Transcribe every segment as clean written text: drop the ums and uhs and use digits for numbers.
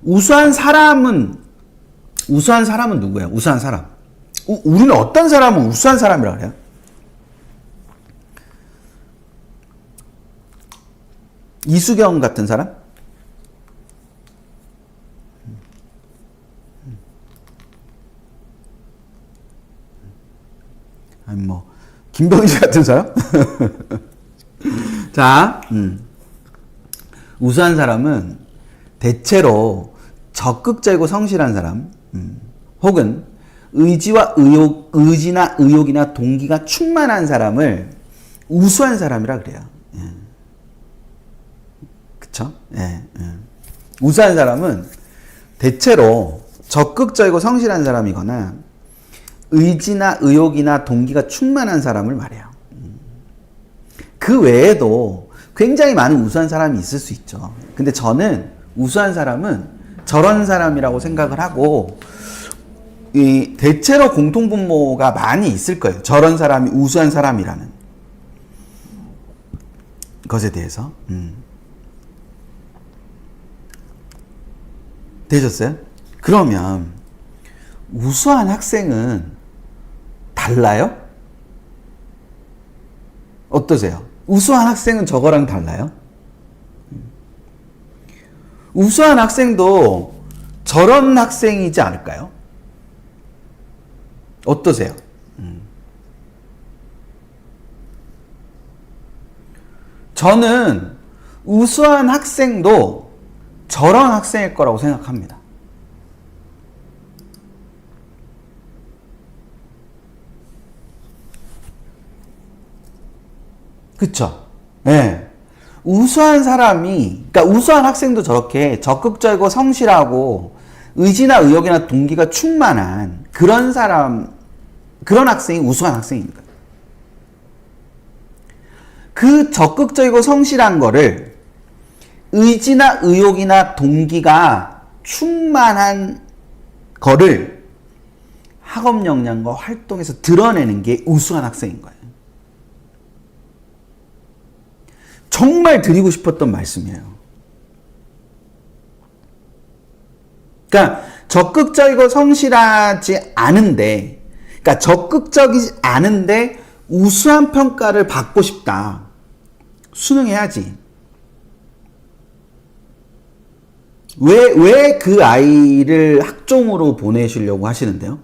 우수한 사람은 누구예요? 우수한 사람. 우리는 어떤 사람은 우수한 사람이라고 그래요? 이수경 같은 사람? 아니 뭐 김병지 같은 사람? 자, 우수한 사람은 대체로 적극적이고 성실한 사람, 혹은 의지나 의욕이나 동기가 충만한 사람을 우수한 사람이라 그래요. 예. 그쵸? 예, 예. 우수한 사람은 대체로 적극적이고 성실한 사람이거나 의지나 의욕이나 동기가 충만한 사람을 말해요. 그 외에도 굉장히 많은 우수한 사람이 있을 수 있죠. 근데 저는 우수한 사람은 저런 사람이라고 생각을 하고, 대체로 공통분모가 많이 있을 거예요. 저런 사람이 우수한 사람이라는 것에 대해서. 되셨어요? 그러면 우수한 학생은 달라요? 어떠세요? 우수한 학생은 저거랑 달라요? 우수한 학생도 저런 학생이지 않을까요? 어떠세요? 저는 우수한 학생도 저런 학생일 거라고 생각합니다. 그쵸? 네. 우수한 사람이, 그러니까 우수한 학생도 저렇게 적극적이고 성실하고 의지나 의욕이나 동기가 충만한 그런 학생이 우수한 학생입니다. 그 적극적이고 성실한 거를 의지나 의욕이나 동기가 충만한 거를 학업 역량과 활동에서 드러내는 게 우수한 학생인 거예요. 정말 드리고 싶었던 말씀이에요. 그러니까 적극적이고 성실하지 않은데, 그러니까 적극적이지 않은데 우수한 평가를 받고 싶다. 수능해야지. 왜 그 아이를 학종으로 보내시려고 하시는데요?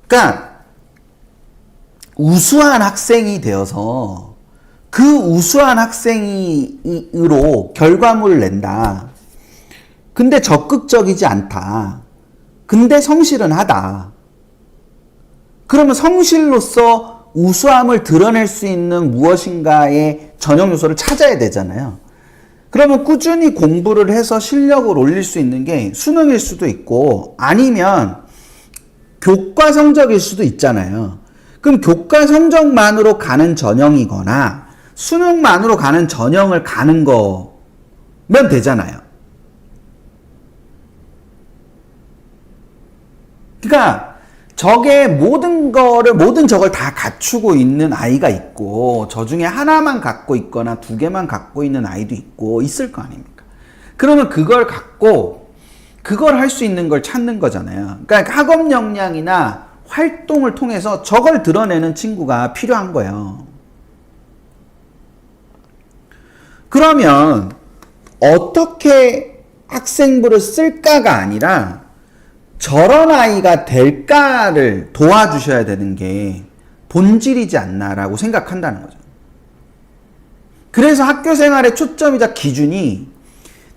그러니까 우수한 학생이 되어서 그 우수한 학생으로 결과물을 낸다. 근데 적극적이지 않다. 근데 성실은 하다. 그러면 성실로서 우수함을 드러낼 수 있는 무엇인가의 전형 요소를 찾아야 되잖아요. 그러면 꾸준히 공부를 해서 실력을 올릴 수 있는 게 수능일 수도 있고, 아니면 교과 성적일 수도 있잖아요. 그럼 교과 성적만으로 가는 전형이거나 수능만으로 가는 전형을 가는 거면 되잖아요. 그러니까 모든 저걸 다 갖추고 있는 아이가 있고, 저 중에 하나만 갖고 있거나 두 개만 갖고 있는 아이도 있고 있을 거 아닙니까? 그러면 그걸 갖고 그걸 할 수 있는 걸 찾는 거잖아요. 그러니까 학업 역량이나 활동을 통해서 저걸 드러내는 친구가 필요한 거예요. 그러면 어떻게 학생부를 쓸까가 아니라 저런 아이가 될까를 도와주셔야 되는 게 본질이지 않나라고 생각한다는 거죠. 그래서 학교 생활의 초점이자 기준이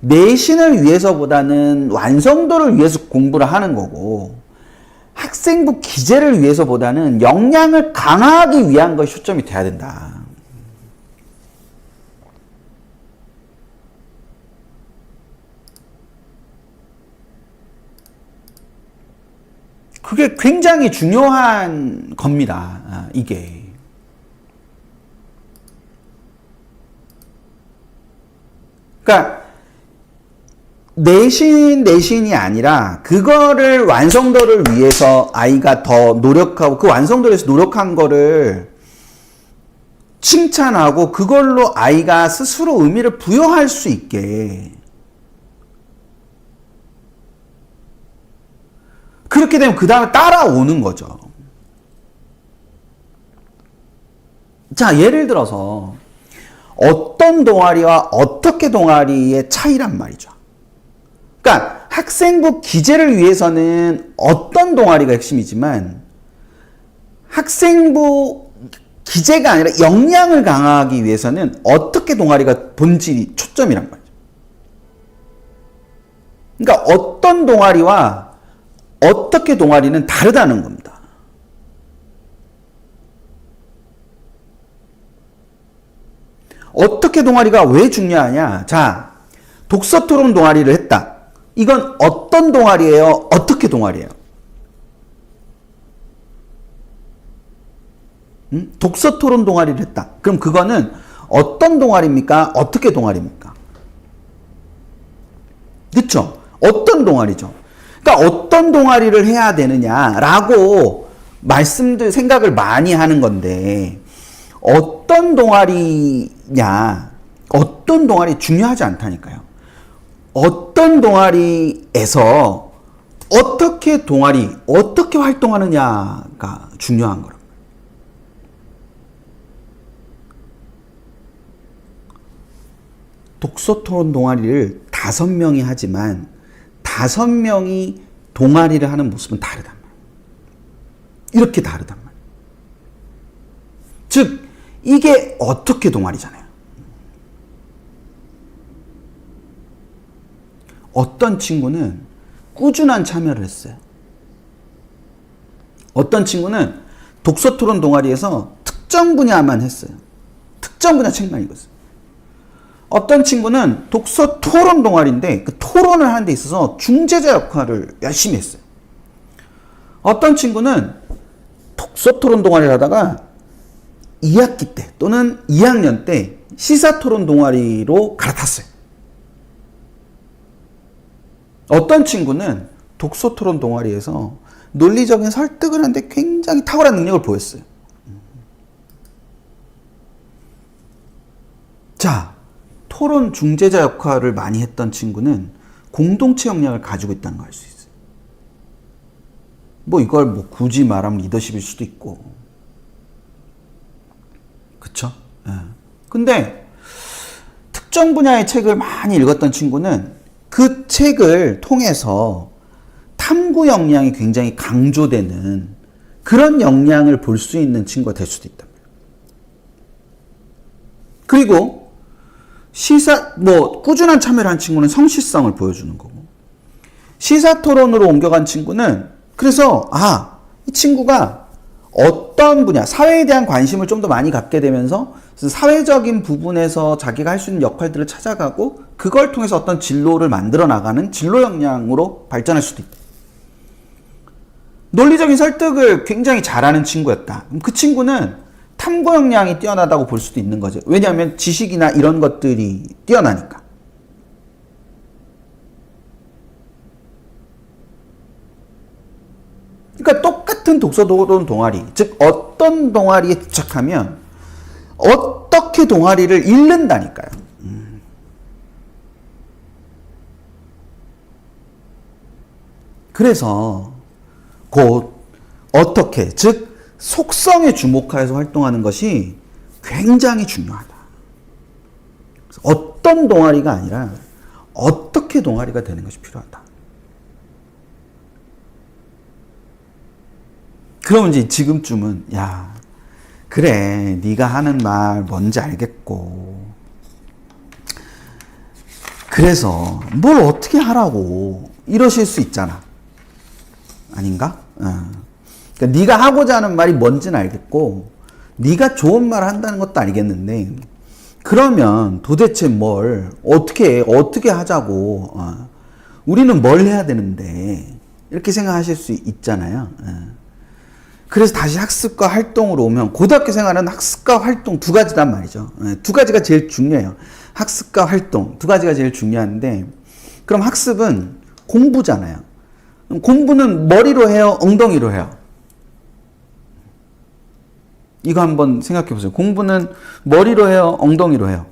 내신을 위해서보다는 완성도를 위해서 공부를 하는 거고, 학생부 기재를 위해서보다는 역량을 강화하기 위한 것이 초점이 돼야 된다. 그게 굉장히 중요한 겁니다. 이게. 그러니까 내신이 아니라 그거를 완성도를 위해서 아이가 더 노력하고, 그 완성도를 위해서 노력한 거를 칭찬하고 그걸로 아이가 스스로 의미를 부여할 수 있게. 그렇게 되면 그 다음에 따라오는 거죠. 자, 예를 들어서 어떤 동아리와 어떻게 동아리의 차이란 말이죠. 그러니까 학생부 기재를 위해서는 어떤 동아리가 핵심이지만 학생부 기재가 아니라 역량을 강화하기 위해서는 어떻게 동아리가 본질이 초점이란 말이죠. 그러니까 어떤 동아리와 어떻게 동아리는 다르다는 겁니다. 어떻게 동아리가 왜 중요하냐? 자, 독서 토론 동아리를 했다. 이건 어떤 동아리예요? 어떻게 동아리예요? 독서 토론 동아리를 했다. 그럼 그거는 어떤 동아리입니까? 어떻게 동아리입니까? 그렇죠? 어떤 동아리죠? 그러니까 어떤 동아리를 해야 되느냐라고 생각을 많이 하는 건데 어떤 동아리냐, 어떤 동아리 중요하지 않다니까요. 어떤 동아리에서 어떻게 활동하느냐가 중요한 거랍니다. 독서토론 동아리를 5명이 하지만 5명이 동아리를 하는 모습은 다르단 말이에요. 이렇게 다르단 말이에요. 즉, 이게 어떻게 동아리잖아요. 어떤 친구는 꾸준한 참여를 했어요. 어떤 친구는 독서토론 동아리에서 특정 분야만 했어요. 특정 분야 책만 읽었어요. 어떤 친구는 독서 토론 동아리인데 그 토론을 하는 데 있어서 중재자 역할을 열심히 했어요. 어떤 친구는 독서 토론 동아리를 하다가 2학기 때 또는 2학년 때 시사 토론 동아리로 갈아탔어요. 어떤 친구는 독서 토론 동아리에서 논리적인 설득을 하는데 굉장히 탁월한 능력을 보였어요. 자, 토론 중재자 역할을 많이 했던 친구는 공동체 역량을 가지고 있다는 걸 알 수 있어요. 이걸 굳이 말하면 리더십일 수도 있고. 그쵸? 예. 근데 특정 분야의 책을 많이 읽었던 친구는 그 책을 통해서 탐구 역량이 굉장히 강조되는 그런 역량을 볼 수 있는 친구가 될 수도 있다. 그리고 꾸준한 참여를 한 친구는 성실성을 보여주는 거고, 시사 토론으로 옮겨간 친구는 그래서 이 친구가 어떤 분야, 사회에 대한 관심을 좀 더 많이 갖게 되면서 사회적인 부분에서 자기가 할 수 있는 역할들을 찾아가고 그걸 통해서 어떤 진로를 만들어 나가는 진로 역량으로 발전할 수도 있다. 논리적인 설득을 굉장히 잘하는 친구였다. 그럼 그 친구는 탐구 역량이 뛰어나다고 볼 수도 있는 거죠. 왜냐하면 지식이나 이런 것들이 뛰어나니까. 그러니까 똑같은 독서토론 동아리, 즉 어떤 동아리에 집착하면 어떻게 동아리를 잃는다니까요. 그래서 곧 어떻게, 즉 속성에 주목하여서 활동하는 것이 굉장히 중요하다. 어떤 동아리가 아니라 어떻게 동아리가 되는 것이 필요하다. 그럼 이제 지금쯤은 그래, 네가 하는 말 뭔지 알겠고 그래서 뭘 어떻게 하라고 이러실 수 있잖아. 아닌가? 그러니까 네가 하고자 하는 말이 뭔지는 알겠고 네가 좋은 말을 한다는 것도 알겠는데 그러면 도대체 뭘 어떻게 하자고 우리는 뭘 해야 되는데 이렇게 생각하실 수 있잖아요. 그래서 다시 학습과 활동으로 오면 고등학교 생활은 학습과 활동 두 가지란 말이죠. 두 가지가 제일 중요해요. 학습과 활동 두 가지가 제일 중요한데 그럼 학습은 공부잖아요. 공부는 머리로 해요? 엉덩이로 해요? 이거 한번 생각해 보세요. 공부는 머리로 해요? 엉덩이로 해요?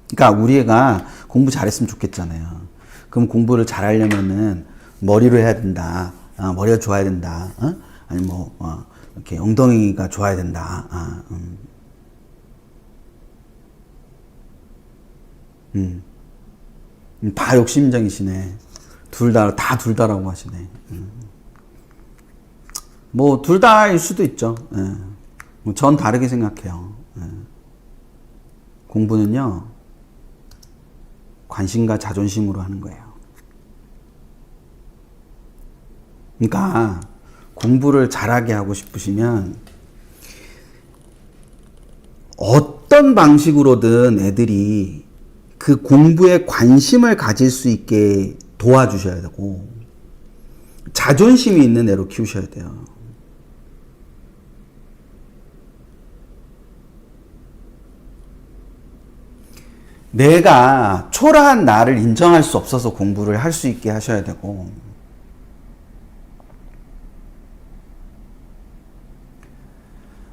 그러니까 우리 애가 공부 잘했으면 좋겠잖아요. 그럼 공부를 잘하려면은 머리로 해야 된다. 머리가 좋아야 된다. 아니 뭐 이렇게 엉덩이가 좋아야 된다. 다 욕심쟁이시네. 둘 다라고 하시네. 뭐 둘 다일 수도 있죠. 예. 뭐 전 다르게 생각해요. 예. 공부는요 관심과 자존심으로 하는 거예요. 그러니까 공부를 잘하게 하고 싶으시면 어떤 방식으로든 애들이 그 공부에 관심을 가질 수 있게 도와주셔야 되고 자존심이 있는 애로 키우셔야 돼요. 내가 초라한 나를 인정할 수 없어서 공부를 할 수 있게 하셔야 되고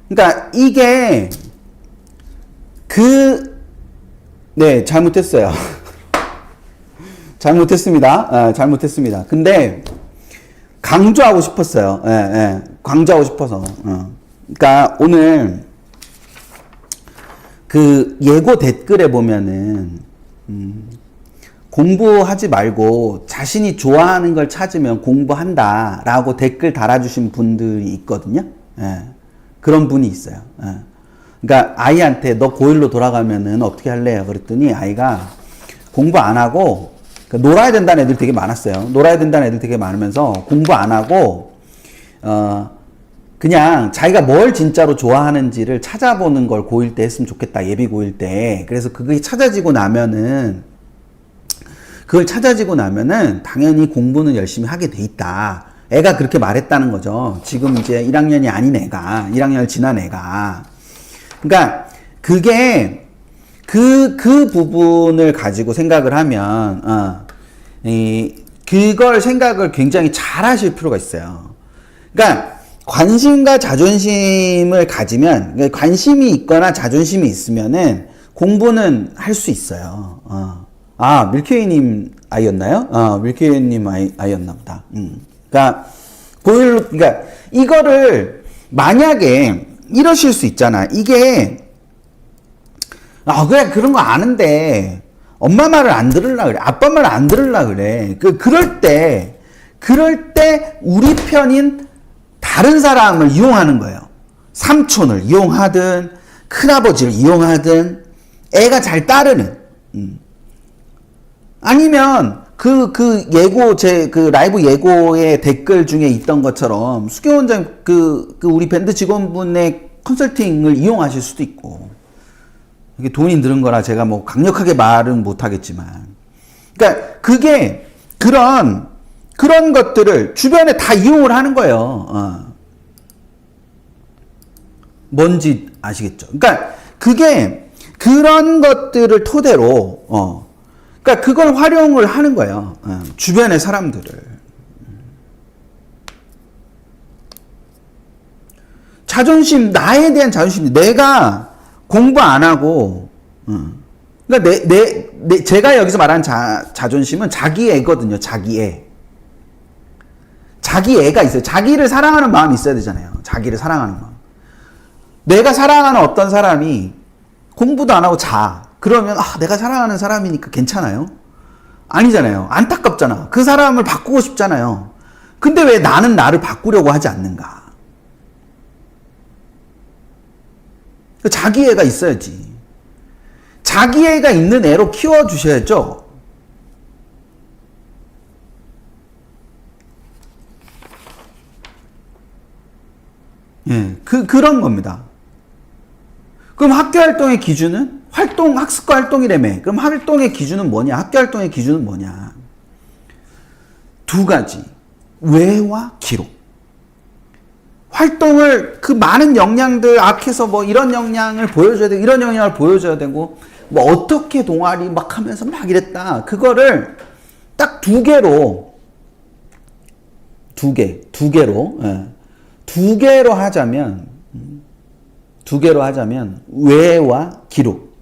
그러니까 이게 네, 잘못했어요. 잘못했습니다. 근데 강조하고 싶었어요. 예, 예. 강조하고 싶어서. 그러니까 오늘 그 예고 댓글에 보면은 공부하지 말고 자신이 좋아하는 걸 찾으면 공부한다라고 댓글 달아주신 분들이 있거든요. 예. 그런 분이 있어요. 예. 그러니까 아이한테 너 고1로 돌아가면은 어떻게 할래요? 그랬더니 아이가 공부 안 하고 그러니까 놀아야 된다는 애들 되게 많았어요. 놀아야 된다는 애들 되게 많으면서 공부 안 하고 그냥 자기가 뭘 진짜로 좋아하는지를 찾아보는 걸 고1 때 했으면 좋겠다. 예비 고1 때. 그래서 그게 찾아지고 나면은 당연히 공부는 열심히 하게 돼 있다. 애가 그렇게 말했다는 거죠. 지금 이제 1학년이 아닌 애가, 1학년을 지난 애가. 그러니까 그게 그 부분을 가지고 생각을 하면 그걸 생각을 굉장히 잘 하실 필요가 있어요. 그러니까 관심과 자존심을 가지면 그러니까 관심이 있거나 자존심이 있으면은 공부는 할 수 있어요. 밀케이님 아이였나요? 밀케이님 아이였나 보다. 그러니까 그러니까 이거를 만약에 이러실 수 있잖아. 이게 그래 그런 거 아는데 엄마 말을 안 들으려 그래. 아빠 말을 안 들으려 그래. 그럴 때 우리 편인 다른 사람을 이용하는 거예요. 삼촌을 이용하든 큰아버지를 이용하든 애가 잘 따르는. 아니면 그 라이브 예고의 댓글 중에 있던 것처럼 수경 원장 우리 밴드 직원분의 컨설팅을 이용하실 수도 있고. 이게 돈이 들은 거라 제가 뭐 강력하게 말은 못 하겠지만. 그러니까 그게 그런 것들을 주변에 다 이용을 하는 거예요. 뭔지 아시겠죠? 그러니까 그게 그런 것들을 토대로 그러니까 그걸 활용을 하는 거예요. 주변의 사람들을. 자존심, 나에 대한 자존심. 내가 공부 안 하고, 그러니까 제가 여기서 말하는 자존심은 자기애거든요. 자기애. 자기애가 있어요. 자기를 사랑하는 마음이 있어야 되잖아요. 자기를 사랑하는 마음. 내가 사랑하는 어떤 사람이 공부도 안 하고 그러면 내가 사랑하는 사람이니까 괜찮아요? 아니잖아요. 안타깝잖아. 그 사람을 바꾸고 싶잖아요. 근데 왜 나는 나를 바꾸려고 하지 않는가? 자기애가 있어야지. 자기애가 있는 애로 키워주셔야죠. 예, 그런 겁니다. 그럼 학교 활동의 기준은? 학습과 활동이라며. 그럼 활동의 기준은 뭐냐? 학교 활동의 기준은 뭐냐? 두 가지. 외와 기록. 활동을 그 많은 역량들 앞에서 뭐 이런 역량을 보여줘야 되고 이런 역량을 보여줘야 되고 뭐 어떻게 동아리 막 하면서 막 이랬다. 그거를 딱 두 개로 두 개로, 예. 두 개로 하자면, 외와 기록.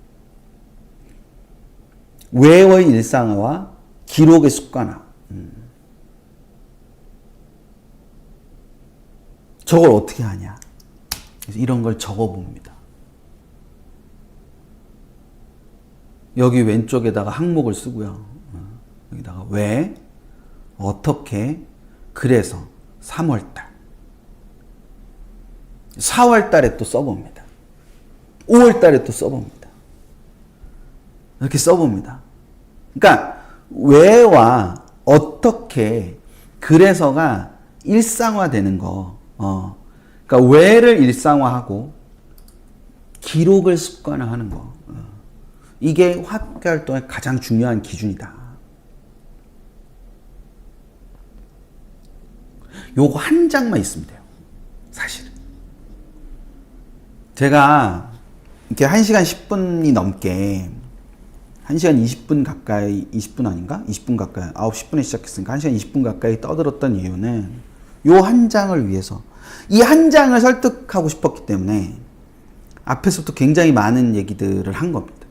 외의 일상화와 기록의 습관화. 저걸 어떻게 하냐. 그래서 이런 걸 적어봅니다. 여기 왼쪽에다가 항목을 쓰고요. 여기다가 왜, 어떻게, 그래서 3월달. 4월달에 또 써봅니다. 5월달에 또 써봅니다. 이렇게 써봅니다. 그러니까 왜와 어떻게, 그래서가 일상화되는 거. 그러니까 왜를 일상화하고 기록을 습관화하는 거. 이게 학교 활동의 가장 중요한 기준이다. 요거 한 장만 있으면 돼요. 사실은. 제가 이렇게 1시간 10분이 넘게 1시간 20분 가까이, 20분 아닌가? 20분 가까이, 9시 10분에 시작했으니까 1시간 20분 가까이 떠들었던 이유는 요 한 장을 위해서, 이 한 장을 설득하고 싶었기 때문에 앞에서부터 굉장히 많은 얘기들을 한 겁니다.